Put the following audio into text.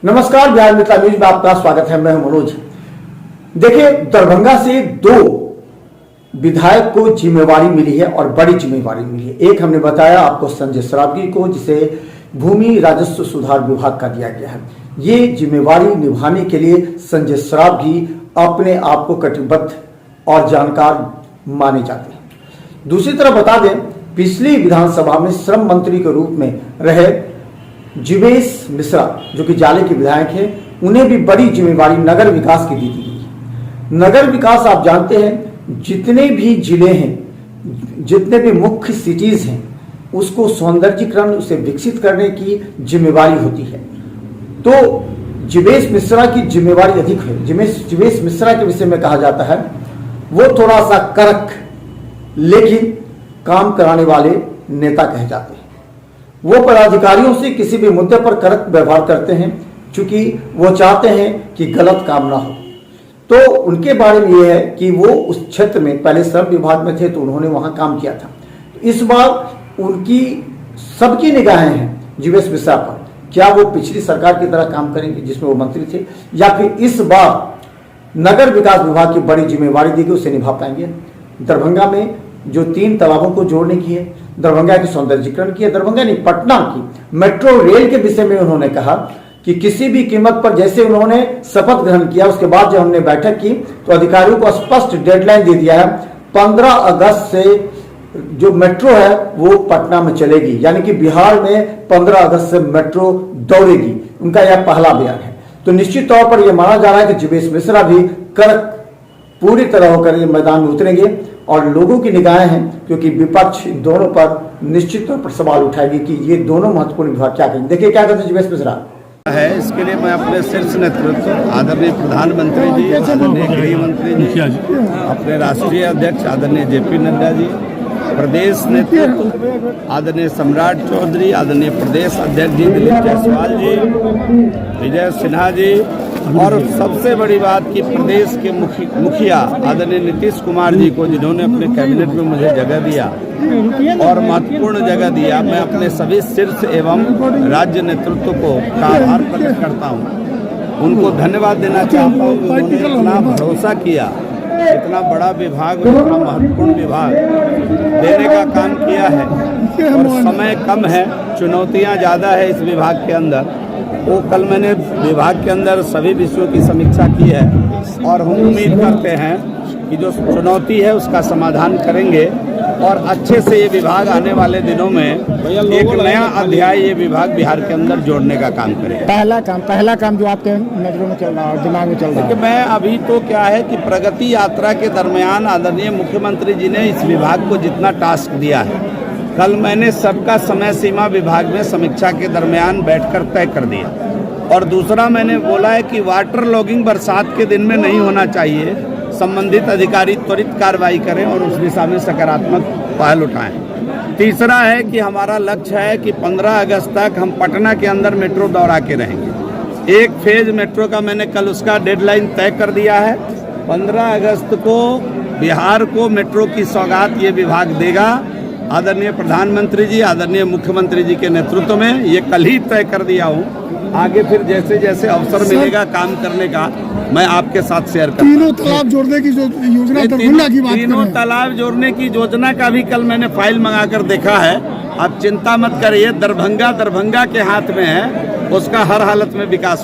नमस्कार, बिहार मिथिला न्यूज में आपका स्वागत है। मैं मनोज। देखिए, दरभंगा से दो विधायक को जिम्मेवारी मिली है और बड़ी जिम्मेवारी मिली है। एक हमने बताया आपको संजय सरावगी को, जिसे भूमि राजस्व सुधार विभाग का दिया गया है। ये जिम्मेवारी निभाने के लिए संजय सरावगी अपने आप को कटिबद्ध और जानकार माने जाते हैं। दूसरी तरफ बता दें, पिछली विधानसभा में श्रम मंत्री के रूप में रहे जीवेश मिश्रा, जो कि जाले के विधायक हैं, उन्हें भी बड़ी जिम्मेवारी नगर विकास की दी गई है। नगर विकास आप जानते हैं, जितने भी जिले हैं, जितने भी मुख्य सिटीज हैं, उसको सौंदर्यीकरण, उसे विकसित करने की जिम्मेवारी होती है। तो जीवेश मिश्रा की जिम्मेवारी अधिक है। जीवेश मिश्रा के विषय में कहा जाता है वो थोड़ा सा कड़क लेकिन काम कराने वाले नेता कहे जाते हैं। वो पदाधिकारियों से किसी भी मुद्दे पर कड़क व्यवहार करते हैं, क्योंकि वो चाहते हैं कि गलत काम ना हो। तो उनके बारे में ये है कि वो उस क्षेत्र में पहले श्रम विभाग में थे, तो उन्होंने वहां काम किया था। तो इस बार उनकी सबकी निगाहें हैं जीवेश मिश्रा पर। क्या वो पिछली सरकार की तरह काम करेंगे जिसमें वो मंत्री थे, या फिर इस बार नगर विकास विभाग की बड़ी जिम्मेवारी दी गई उसे निभा पाएंगे। दरभंगा में जो 3 तालाबों को जोड़ने की है, दरभंगा के सौंदर्यीकरण की है, दरभंगा नहीं पटना की मेट्रो रेल के विषय में उन्होंने कहा कि किसी भी कीमत पर, जैसे उन्होंने शपथ ग्रहण किया उसके बाद जब हमने बैठक की तो अधिकारियों को स्पष्ट डेडलाइन दे दिया है, 15 अगस्त से जो मेट्रो है वो पटना में चलेगी, यानी कि बिहार में 15 अगस्त से मेट्रो दौड़ेगी। उनका यह पहला बयान है। तो निश्चित तौर पर यह माना जा रहा है कि जीवेश मिश्रा भी कड़क पूरी तरह होकर ये मैदान में उतरेंगे और लोगों की निगाहें हैं, क्योंकि विपक्ष इन दोनों पर निश्चित तौर पर सवाल उठाएगी कि ये दोनों महत्वपूर्ण विभाग क्या करेंगे। देखिए क्या कहते हैं जीवेश मिश्रा है। इसके लिए मैं अपने शीर्ष नेतृत्व आदरणीय प्रधानमंत्री जी, आदरणीय गृह मंत्री जी, अपने राष्ट्रीय अध्यक्ष आदरणीय जेपी नड्डा जी, प्रदेश नेतृत्व आदरणीय सम्राट चौधरी, आदरणीय प्रदेश अध्यक्ष जी दिलीप जायसवाल जी, विजय सिन्हा जी, और सबसे बड़ी बात कि प्रदेश के मुखिया आदरणीय नीतीश कुमार जी को, जिन्होंने अपने कैबिनेट में मुझे जगह दिया और महत्वपूर्ण जगह दिया, मैं अपने सभी शीर्ष एवं राज्य नेतृत्व को आभार प्रकट करता हूं। उनको धन्यवाद देना चाहता हूं, उन्होंने इतना भरोसा किया, इतना बड़ा विभाग, इतना महत्वपूर्ण विभाग देने का काम किया है। और समय कम है, चुनौतियां ज़्यादा है इस विभाग के अंदर। वो कल मैंने विभाग के अंदर सभी विषयों की समीक्षा की है और हम उम्मीद करते हैं कि जो चुनौती है उसका समाधान करेंगे और अच्छे से ये विभाग आने वाले दिनों में एक नया अध्याय ये विभाग बिहार के अंदर जोड़ने का काम करेगा। पहला काम जो आपके नजरों में चल रहा है और दिमाग में चल रहा है। मैं अभी तो क्या है कि प्रगति यात्रा के दरमियान आदरणीय मुख्यमंत्री जी ने इस विभाग को जितना टास्क दिया है, कल मैंने सबका समय सीमा विभाग में समीक्षा के दरमियान बैठकर तय कर दिया। और दूसरा मैंने बोला है कि वाटर लॉगिंग बरसात के दिन में नहीं होना चाहिए, संबंधित अधिकारी त्वरित कार्रवाई करें और उस दिशा में सकारात्मक पहल उठाएं। तीसरा है कि हमारा लक्ष्य है कि 15 अगस्त तक हम पटना के अंदर मेट्रो दौड़ा के रहेंगे। एक फेज मेट्रो का मैंने कल उसका डेडलाइन तय कर दिया है। 15 अगस्त को बिहार को मेट्रो की सौगात ये विभाग देगा। आदरणीय प्रधानमंत्री जी, आदरणीय मुख्यमंत्री जी के नेतृत्व में ये कल ही तय कर दिया हूँ। आगे फिर जैसे जैसे अवसर मिलेगा काम करने का, मैं आपके साथ शेयर करूँगा। तीनों तालाब जोड़ने की जो योजना, दरभंगा की बात, तीनों तालाब जोड़ने की योजना का भी कल मैंने फाइल मंगाकर देखा है। आप चिंता मत करिए, दरभंगा के हाथ में है, उसका हर हालत में विकास